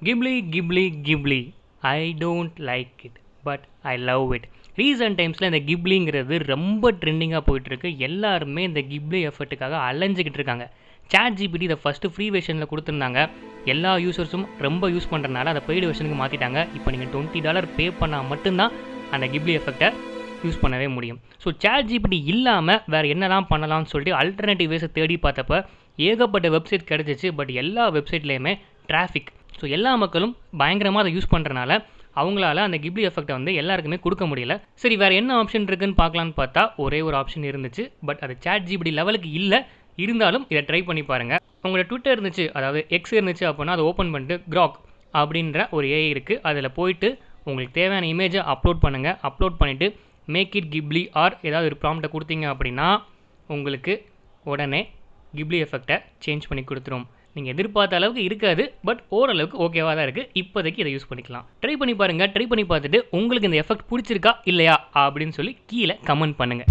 Ghibli Ghibli Ghibli I don't like it but I love it. Recent டைம்ஸில் இந்த கிப்லிங்கிறது ரொம்ப ட்ரெண்டிங்காக போயிட்டுருக்கு. எல்லாருமே இந்த கிப்லி எஃபர்ட்டுக்காக அலைஞ்சிக்கிட்டு இருக்காங்க. சாட் ஜிபிடி இதை ஃபஸ்ட்டு ஃப்ரீ வெர்ஷனில் கொடுத்துருந்தாங்க. எல்லா யூசர்ஸும் ரொம்ப யூஸ் பண்ணுறதுனால அதை பெய்டு வெர்ஷனுக்கு மாற்றிட்டாங்க. இப்போ நீங்கள் $20 பே பண்ணால் மட்டும்தான் அந்த கிப்லி எஃபெக்டை யூஸ் பண்ணவே முடியும். ஸோ சாட் ஜிபிடி இல்லாமல் வேறு என்னலாம் பண்ணலாம்னு சொல்லிட்டு அல்டர்னேட்டிவ் வேஸை தேடி பார்த்தப்ப ஏகப்பட்ட வெப்சைட் கிடச்சிச்சு. பட் எல்லா வெப்சைட்லேயுமே டிராஃபிக். ஸோ எல்லா மக்களும் பயங்கரமாக அதை யூஸ் பண்ணுறனால அவங்களால அந்த கிப்லி எஃபெக்டை வந்து எல்லாருக்குமே கொடுக்க முடியல. சரி, வேறு என்ன ஆப்ஷன் இருக்குன்னு பார்க்கலான்னு பார்த்தா ஒரே ஒரு ஆப்ஷன் இருந்துச்சு. பட் அது சாட் ஜிபிடி லெவலுக்கு இல்லை. இருந்தாலும் இதை ட்ரை பண்ணி பாருங்கள். உங்களோட ட்விட்டர் இருந்துச்சு, அதாவது எக்ஸ் இருந்துச்சு அப்படின்னா அதை ஓப்பன் பண்ணிட்டு கிராக் அப்படின்ற ஒரு ஏஐ இருக்குது. அதில் போயிட்டு உங்களுக்கு தேவையான இமேஜை அப்லோட் பண்ணுங்கள். அப்லோட் பண்ணிவிட்டு மேக் இட் கிப்லி ஆர் ஏதாவது ஒரு ப்ராம்ப்டை கொடுத்தீங்க அப்படின்னா உங்களுக்கு உடனே கிப்லி எஃபெக்டை சேஞ்ச் பண்ணி கொடுத்துரும். நீங்கள் எதிர்பார்த்த அளவுக்கு இருக்காது, பட் ஓரளவுக்கு ஓகேவாக தான் இருக்குது. இப்போதைக்கு இதை யூஸ் பண்ணிக்கலாம். ட்ரை பண்ணி பாருங்கள். ட்ரை பண்ணி பார்த்துட்டு உங்களுக்கு இந்த எஃபெக்ட் பிடிச்சிருக்கா இல்லையா அப்படின்னு சொல்லி கீழே கமெண்ட் பண்ணுங்கள்.